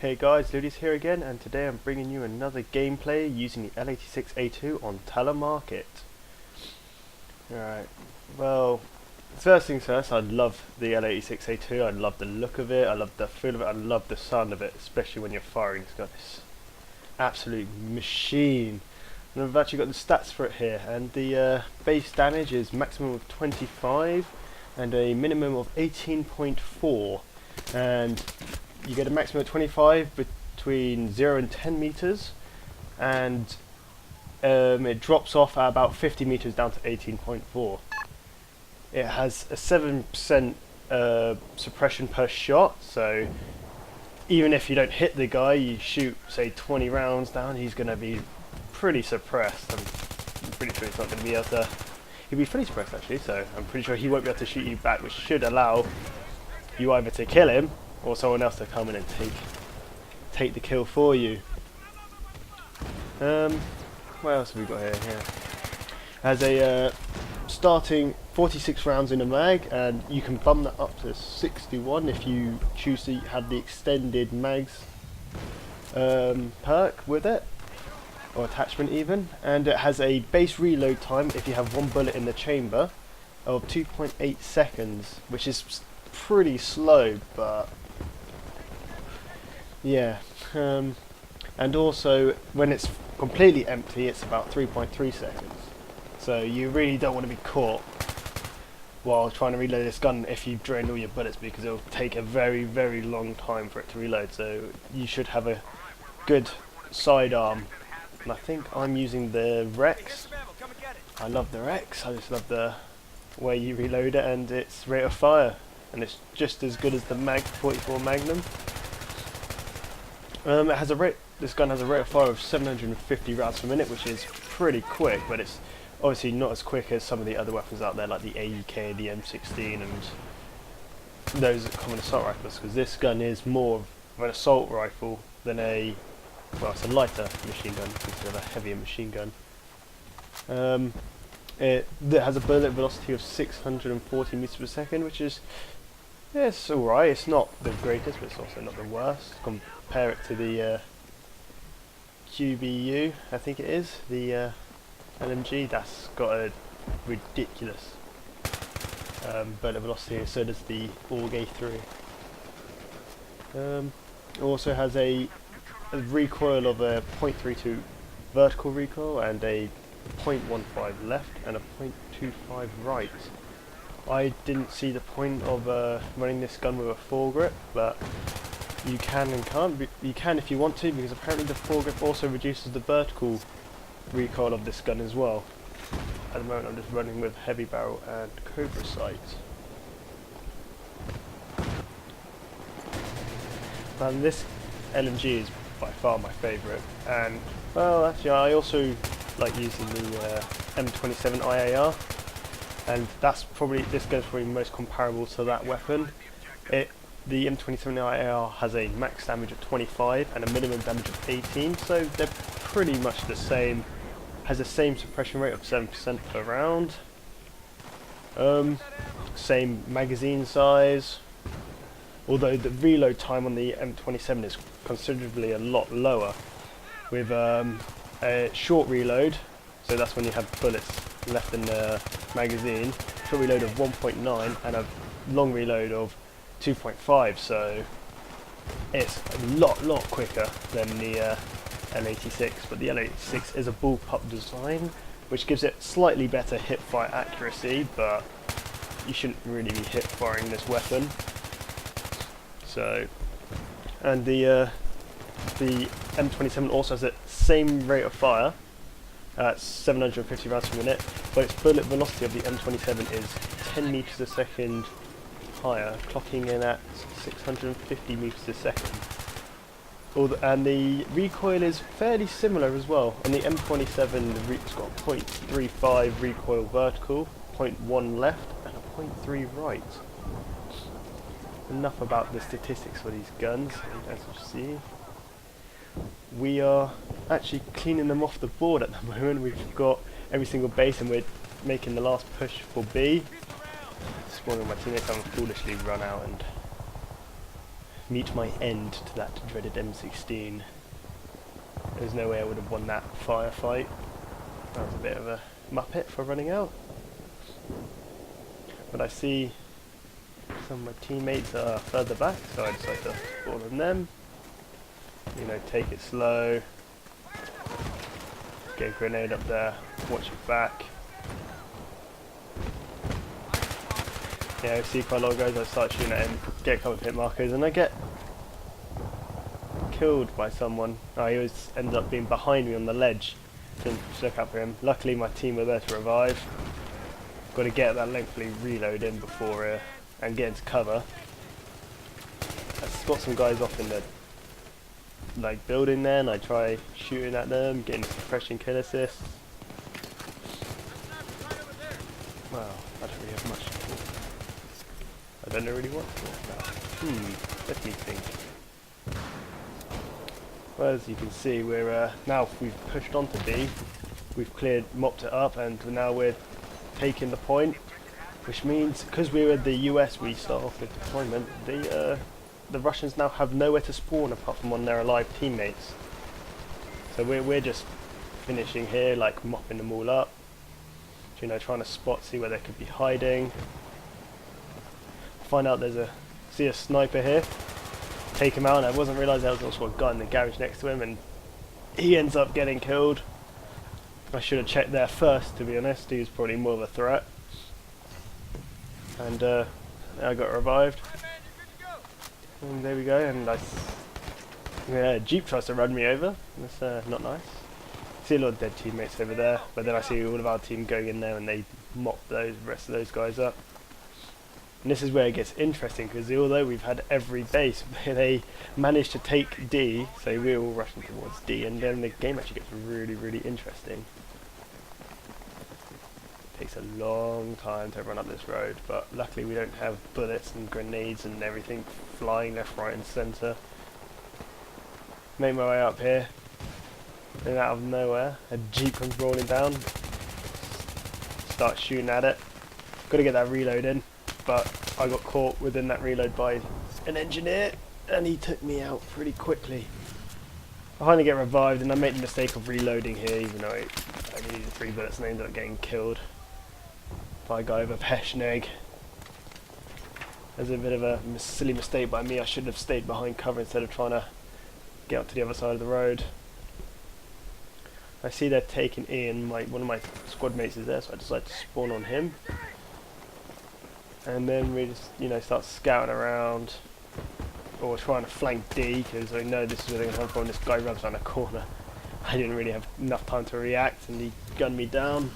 Hey guys, Ludaeus here again, and today I'm bringing you another gameplay using the L86A2 on Talah Market. Alright, well, first things first, I love the L86A2, I love the look of it, I love the feel of it, I love the sound of it, especially when you're firing. It's got this absolute machine. And I've actually got the stats for it here, and the base damage is maximum of 25 and a minimum of 18.4, and you get a maximum of 25 between 0 and 10 meters, and it drops off at about 50 meters down to 18.4. It has a 7% suppression per shot, so even if you don't hit the guy, you shoot say 20 rounds down, he's going to be pretty suppressed. I'm pretty sure he's not going to be able to. He'll be fully suppressed actually, so I'm pretty sure he won't be able to shoot you back, which should allow you either to kill him or someone else to come in and take the kill for you. What else have we got here? Yeah. Has a starting 46 rounds in a mag, and you can bump that up to 61 if you choose to have the extended mags perk with it, or attachment even. And it has a base reload time if you have one bullet in the chamber of 2.8 seconds, which is pretty slow, but yeah. And also when it's completely empty, it's about 3.3 seconds, so you really don't want to be caught while trying to reload this gun if you've drained all your bullets, because it'll take a very long time for it to reload. So you should have a good sidearm, and I think I'm using the Rex. I love the Rex, I just love the way you reload it and its rate of fire, and it's just as good as the Mag 44 Magnum. This gun has a rate of fire of 750 rounds per minute, which is pretty quick, but it's obviously not as quick as some of the other weapons out there, like the AEK, the M16, and those common assault rifles, because this gun is more of an assault rifle than it's a lighter machine gun instead of a heavier machine gun. It has a bullet velocity of 640 meters per second, which is, yeah, it's alright. It's not the greatest, but it's also not the worst. Compare it to the QBU, I think it is, the LMG. That's got a ridiculous bullet velocity, so does the AUG A3. It also has a recoil of a 0.32 vertical recoil and a 0.15 left and a 0.25 right. I didn't see the point of running this gun with a foregrip, but you can and can't. You can if you want to, because apparently the foregrip also reduces the vertical recoil of this gun as well. At the moment I'm just running with heavy barrel and Cobra sights. And this LMG is by far my favourite, and well, actually I also like using the M27 IAR, and this gun's probably most comparable to that weapon. The M27 IAR has a max damage of 25 and a minimum damage of 18, so they're pretty much the same. Has the same suppression rate of 7% per round. Same magazine size, although the reload time on the M27 is considerably a lot lower, with a short reload, so that's when you have bullets left in the magazine, short reload of 1.9 and a long reload of 2.5, so it's a lot quicker than the L86, but the L86 is a bullpup design, which gives it slightly better hip-fire accuracy, but you shouldn't really be hip-firing this weapon. So, and the M27 also has the same rate of fire at 750 rounds per minute, but its bullet velocity of the M27 is 10 meters a second higher, clocking in at 650 meters a second. And the recoil is fairly similar as well. On the M27, it's got 0.35 recoil vertical, 0.1 left, and a 0.3 right. Enough about the statistics for these guns. As you see, we are actually cleaning them off the board at the moment. We've got every single base, and we're making the last push for B. This morning my teammates haven't foolishly run out and meet my end to that dreaded M16. There's no way I would have won that firefight. That was a bit of a muppet for running out. But I see some of my teammates are further back, so I decided to spawn on them. You know, take it slow. Get a grenade up there, watch your back. Yeah, I see quite a lot of guys, I start shooting at him, get a couple of hit markers, and I get killed by someone. Oh, he always ends up being behind me on the ledge. Didn't look up for him. Luckily my team were there to revive. Got to get that lengthily reload in before and get into cover. I spot some guys off in the building there, and I try shooting at them, getting suppression kill assists. Well, I don't really have much to talk about. I don't know really what to talk about. Let me think. Well, as you can see, we're now we've pushed onto D, we've mopped it up, and now we're taking the point, which means because we were the US, we start off with deployment. The Russians now have nowhere to spawn apart from on their alive teammates. So we're just finishing here, like mopping them all up. You know, trying to see where they could be hiding. Find out see a sniper here. Take him out, and I wasn't realising there was also a guy in the garage next to him, and he ends up getting killed. I should have checked there first, to be honest. He was probably more of a threat. And I got revived. And there we go, and a Jeep tries to run me over. That's not nice. See a lot of dead teammates over there, but then I see all of our team going in there and they mop the rest of those guys up. And this is where it gets interesting, because although we've had every base, they managed to take D, so we're all rushing towards D, and then the game actually gets really, really interesting. It takes a long time to run up this road, but luckily we don't have bullets and grenades and everything flying left, right and centre. Make my way up here, and out of nowhere, a Jeep comes rolling down. Start shooting at it. Got to get that reload in. But I got caught within that reload by an engineer, and he took me out pretty quickly. I finally get revived, and I made the mistake of reloading here, even though I needed 3 bullets and I ended up getting killed by a guy with a Peshnig. There's a bit of a silly mistake by me. I should have stayed behind cover instead of trying to get up to the other side of the road. I see they're taking in one of my squad mates is there, so I decided to spawn on him. And then we just, you know, start scouting around, or trying to flank D, because I know this is where they're going to come from. This guy runs around the corner. I didn't really have enough time to react, and he gunned me down.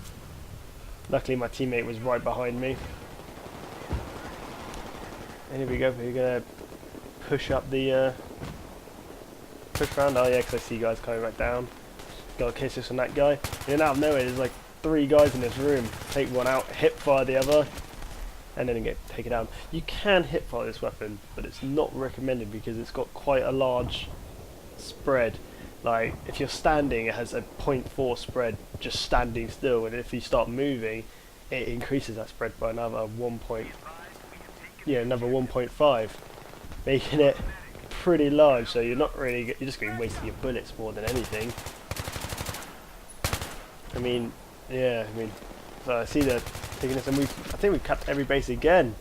Luckily my teammate was right behind me. And here we go, we're going to push up the, push around. Oh yeah, because I see guys coming back down. Got a kiss on that guy. And out of nowhere there's like 3 guys in this room. Take one out, hip fire the other, and then get taken down. You can hip fire this weapon, but it's not recommended because it's got quite a large spread. Like if you're standing, it has a 0.4 spread just standing still, and if you start moving, it increases that spread by another 1.5, making it pretty large. So you're not really, you're just going to be wasting your bullets more than anything. I mean, so I see that. And I think we've capped every base again,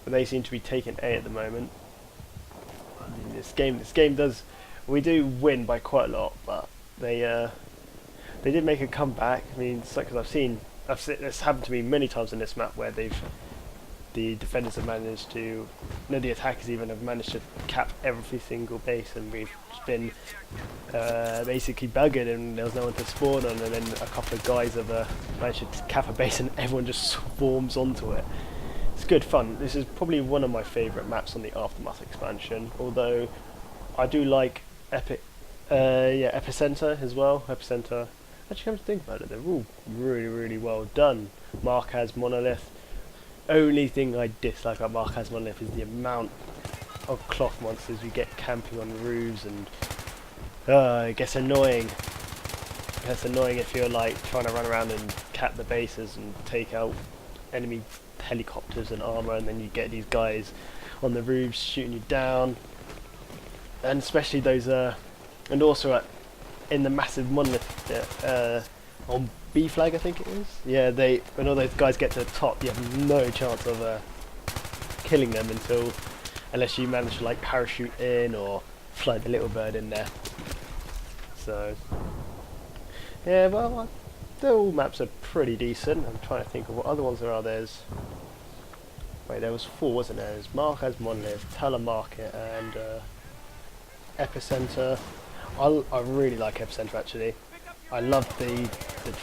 but they seem to be taking A at the moment. I mean, this game does, we do win by quite a lot, but they did make a comeback. I mean, it's like, because I've seen this happen to me many times in this map where the defenders have managed to, the attackers even have managed to cap every single base, and we've been basically buggered and there was no one to spawn on, and then a couple of guys have managed to cap a base and everyone just swarms onto it. It's good fun. This is probably one of my favourite maps on the Aftermath expansion, although I do like Epicenter as well. Epicenter, actually come to think about it, they're all really, really well done. Marquez, Monolith. Only thing I dislike about Marquez Monolith is the amount of cloth monsters you get camping on roofs, and it gets annoying. It gets annoying if you're like trying to run around and cap the bases and take out enemy helicopters and armor, and then you get these guys on the roofs shooting you down, and especially those and also in the massive monolith on B flag I think it is. Yeah, when all those guys get to the top, you have no chance of killing them unless you manage to like parachute in or fly the little bird in there. So yeah, well, the all maps are pretty decent. I'm trying to think of what other ones there are. Wait, there was 4, wasn't there? There's Marquez Monolith, Talah Market, and Epicenter. I really like Epicenter actually. I love the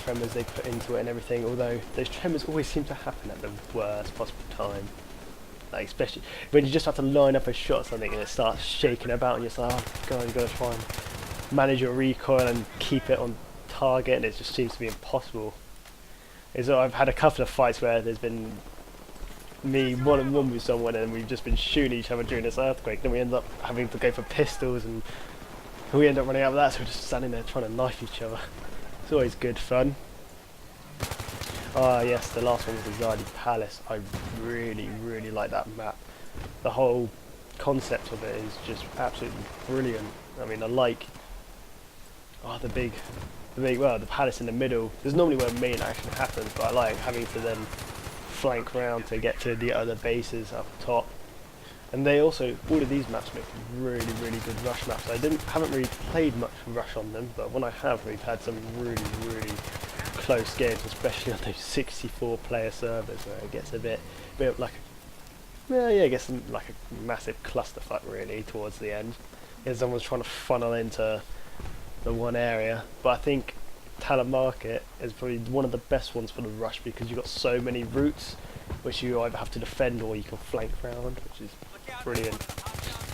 tremors they put into it and everything, although those tremors always seem to happen at the worst possible time. Like especially when you just have to line up a shot or something and it starts shaking about and you're just like, oh god, you've got to try and manage your recoil and keep it on target, and it just seems to be impossible. I've had a couple of fights where there's been me one-on-one with someone and we've just been shooting each other during this earthquake, then we end up having to go for pistols and we end up running out of that, so we're just standing there trying to knife each other. It's always good fun. Ah yes, the last one was the Zardi Palace. I really like that map. The whole concept of it is just absolutely brilliant. I mean, I like the palace in the middle. This is normally where main action happens, but I like having to then flank around to get to the other bases up top. And they also, all of these maps make really good rush maps. I haven't really played much rush on them, but when I have, we've had some really close games, especially on those 64 player servers where it gets a bit like it gets like a massive clusterfuck really towards the end. As someone's trying to funnel into the one area, but I think Talah Market is probably one of the best ones for the rush because you've got so many routes which you either have to defend or you can flank round, which is brilliant.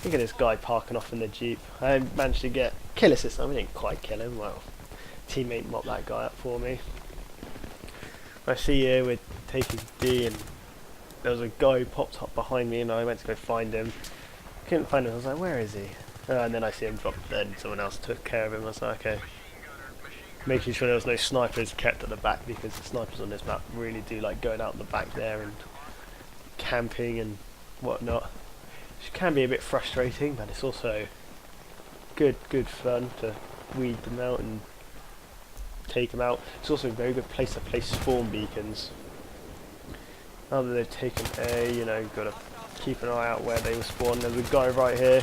Look at this guy parking off in the Jeep. I managed to get kill assist. I didn't quite kill him, well, teammate mopped that guy up for me. I see here we're taking D and there was a guy who popped up behind me and I went to go find him. Couldn't find him, I was like, where is he? And then I see him drop dead and someone else took care of him. I was like, okay. Making sure there was no snipers kept at the back because the snipers on this map really do like going out in the back there and camping and whatnot. Which can be a bit frustrating, but it's also good fun to weed them out and take them out. It's also a very good place to place spawn beacons. Now that they've taken A, you know, you've got to keep an eye out where they will spawn. There's a guy right here,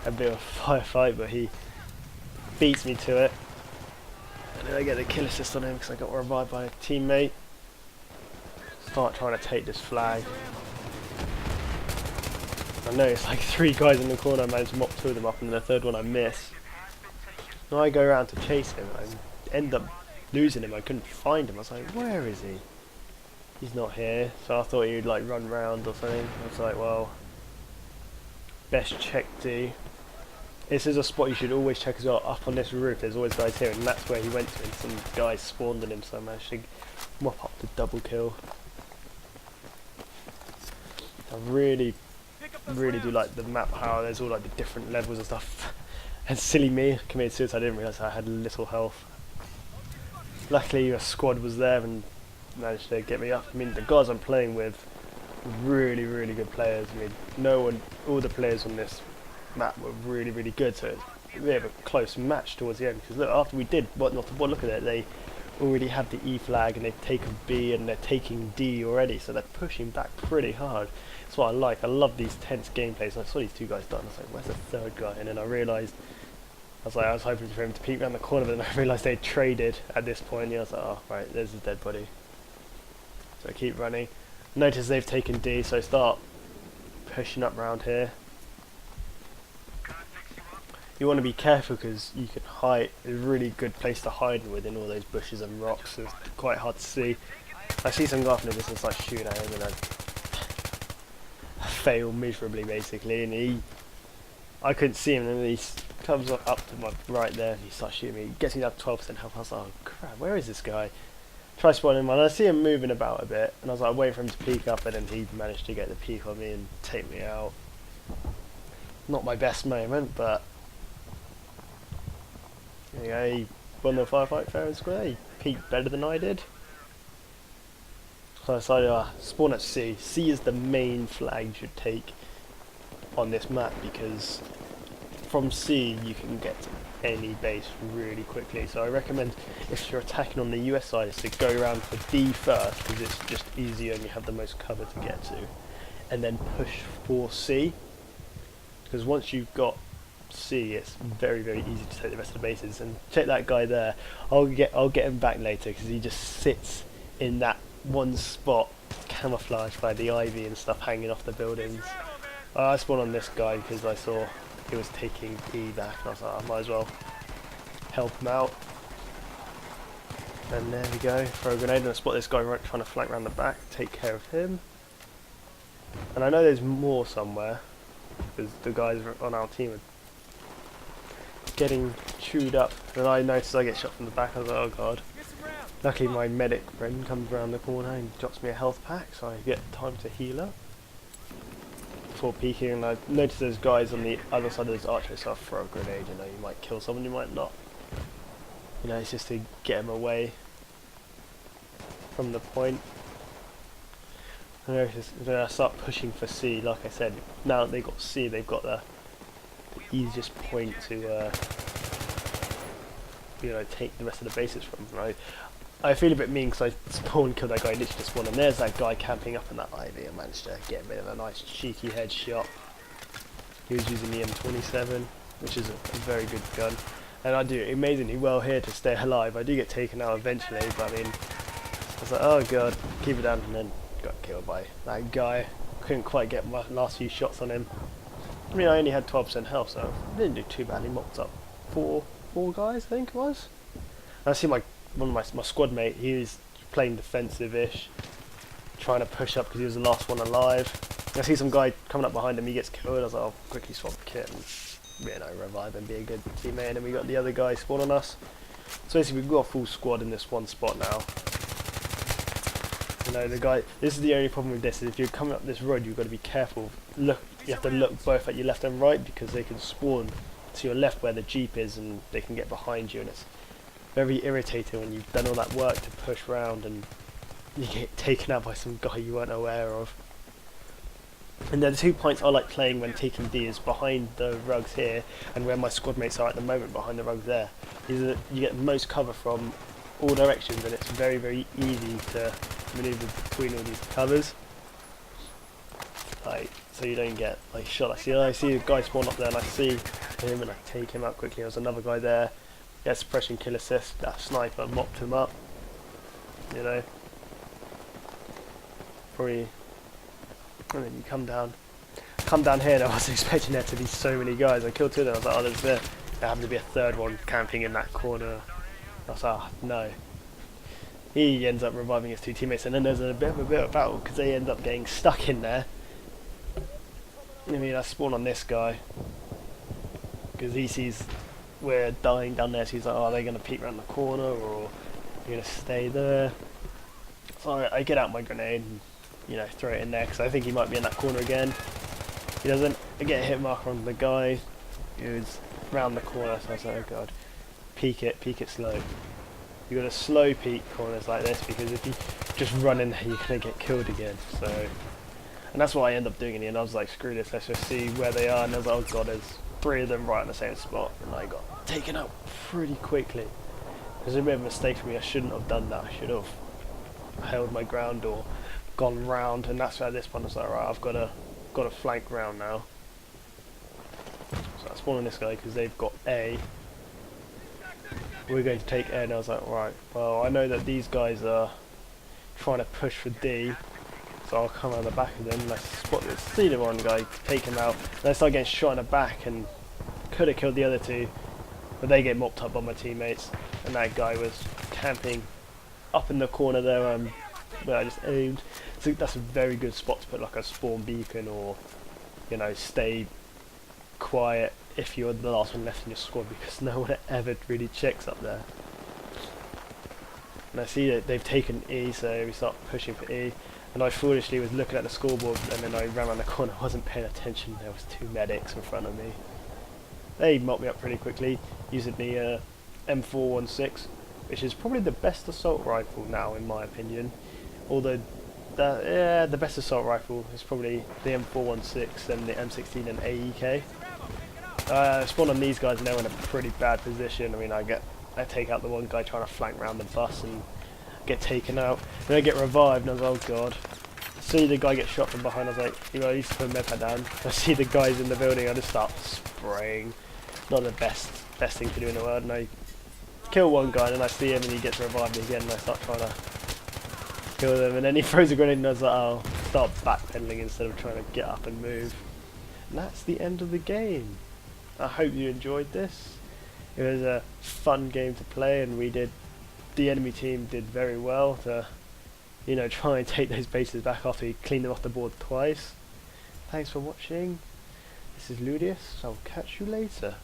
a bit of a firefight, but he beats me to it. And then I get the kill assist on him because I got revived by a teammate. Start trying to take this flag. I know it's like 3 guys in the corner, I managed to mop 2 of them up and then the 3rd one I miss. Now I go around to chase him, I end up losing him, I couldn't find him. I was like, where is he? He's not here, so I thought he'd like run round or something. I was like, well, best check D. This is a spot you should always check as well. Up on this roof there's always guys here and that's where he went to and some guys spawned on him, so I managed to mop up the double kill. I really do like the map, how there's all like the different levels and stuff. And silly me, committed suicide, I didn't realise I had little health. Luckily a squad was there and managed to get me up. I mean, the guys I'm playing with, really good players. I mean, all the players on this map were really good, so it's a bit of a close match towards the end, because look, after we did look at it, they already had the E flag and they've taken B and they're taking D already, so they're pushing back pretty hard. That's what I like. I love these tense gameplays. And I saw these 2 guys done. I was like, where's the 3rd guy? And then I realised, I was hoping for him to peek around the corner, but then I realised they traded at this point. Yeah, I was like, oh right, there's his dead body. So I keep running. Notice they've taken D, so I start pushing up round here. You want to be careful because you can hide. It's a really good place to hide within all those bushes and rocks. It's quite hard to see. I see some guy off in the distance like shooting at him and I fail miserably basically, and I couldn't see him, and then he comes up to my right there and he starts shooting me. He gets me down to 12% health. I was like, oh crap, where is this guy? Try spawning him and I see him moving about a bit and I was like waiting for him to peek up, and then he managed to get the peek on me and take me out. Not my best moment, but yeah, he won the firefight fair and square. He peaked better than I did. So I decided, spawn at C. C is the main flag you should take. on this map, because from C you can get to any base really quickly. So I recommend, if you're attacking on the US side, is to go around for D first, because it's just easier and you have the most cover to get to, and then push for C, because once you've got C, it's very easy to take the rest of the bases. And check that guy there. I'll get him back later, because he just sits in that one spot, camouflaged by the ivy and stuff hanging off the buildings. I spawned on this guy because I saw he was taking E back, and I was like, I might as well help him out. And there we go, throw a grenade, and I spot this guy right trying to flank around the back, take care of him. And I know there's more somewhere, because the guys on our team are getting chewed up, and I noticed I get shot from the back. I was like, oh god. Luckily my medic friend comes around the corner and drops me a health pack, so I get time to heal up before peeking. And I noticed there's guys on the other side of this archway, so I'll throw a grenade. You know, you might kill someone, you might not. You know, it's just to get them away from the point. And then I start pushing for C. Like I said, now that they've got C, they've got the easiest point to you know, take the rest of the bases from. Right? I feel a bit mean because I spawned, killed that guy, literally just spawned, and there's that guy camping up in that ivy. I managed to get a bit of a nice cheeky headshot. He was using the M27, which is a very good gun, and I do amazingly well here to stay alive. I do get taken out eventually, but I mean, I was like, oh god, keep it down, and then got killed by that guy. Couldn't quite get my last few shots on him. I mean, I only had 12% health, so I didn't do too badly. Mopped up four guys, I think it was. And I see one of my squad mate, he was playing defensive-ish, trying to push up because he was the last one alive. And I see some guy coming up behind him, he gets killed. I was like, I'll quickly swap the kit and, you know, revive and be a good teammate. And then we got the other guy spawn on us. So basically we've got a full squad in this one spot now. You know, the guy, this is the only problem with this, is if you're coming up this road, you've got to be careful. Look, you have to look both at your left and right, because they can spawn to your left where the jeep is, and they can get behind you, and it's very irritating when you've done all that work to push round and you get taken out by some guy you weren't aware of. And the 2 points I like playing when taking D is behind the rugs here, and where my squad mates are at the moment, behind the rugs there. Is that you get the most cover from all directions, and it's very easy to maneuver between all these covers. Like, so you don't get like shot. I see a guy spawn up there, and I see him, and I take him out quickly. There's another guy there. Get suppression kill assist. That sniper mopped him up. You know. Probably. And then you come down here, and I wasn't expecting there to be so many guys. I killed 2 of them. I was like, oh, there happened to be a 3rd one camping in that corner. I was like, oh, no. He ends up reviving his 2 teammates, and then there's a bit of battle because they end up getting stuck in there. I mean, I spawn on this guy because he sees we're dying down there, so he's like, oh, are they going to peek around the corner, or are they going to stay there? So I get out my grenade and, you know, throw it in there because I think he might be in that corner again. He doesn't. I get a hit marker on the guy who's round the corner, so I was like, oh god, peek it slow. You got to slow peek corners like this, because if you just run in there, you're going to get killed again. So, and that's what I end up doing in the end. I was like, screw this, let's just see where they are. And I was like, oh god, there's 3 of them right in the same spot, and I got taken out pretty quickly. It was a bit of a mistake for me. I shouldn't have done that. I should have held my ground or gone round, and that's where this one was like, right, I've got to flank round now. So I spawned on this guy because they've got A. We're going to take A, and I was like, right, well, I know that these guys are trying to push for D, so I'll come around the back of them. And I spot this, see the one guy, take him out, and I start getting shot in the back, and could have killed the other 2, but they get mopped up by my teammates, and that guy was camping up in the corner there where I just aimed. So that's a very good spot to put like a spawn beacon, or, you know, stay quiet if you're the last one left in your squad, because no one ever really checks up there. And I see that they've taken E, so we start pushing for E, and I foolishly was looking at the scoreboard, and then I ran around the corner, I wasn't paying attention. There was 2 medics in front of me. They mopped me up pretty quickly using the M416, which is probably the best assault rifle now in my opinion, although yeah, the best assault rifle is probably the M416 and the M16 and AEK. Spawn on these guys now in a pretty bad position. I mean, I take out the one guy trying to flank around the bus and get taken out. Then I get revived and I was like, oh god. See the guy get shot from behind, I was like, you know, I used to put a med pad down. I see the guys in the building, I just start spraying. Not the best thing to do in the world, and I kill one guy and I see him and he gets revived again and I start trying to kill them, and then he throws a grenade and I was like, oh, start backpedaling instead of trying to get up and move. And that's the end of the game. I hope you enjoyed this. It was a fun game to play, and the enemy team did very well to, you know, try and take those bases back after he cleaned them off the board twice. Thanks for watching. This is Ludaeus. I'll catch you later.